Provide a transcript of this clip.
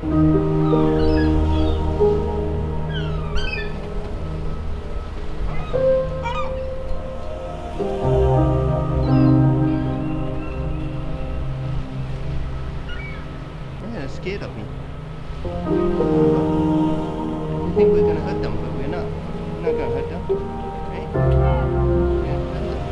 They're scared of me. You think we're gonna hurt them, but we're not. We're not gonna hurt them. Right? Yeah, that's it.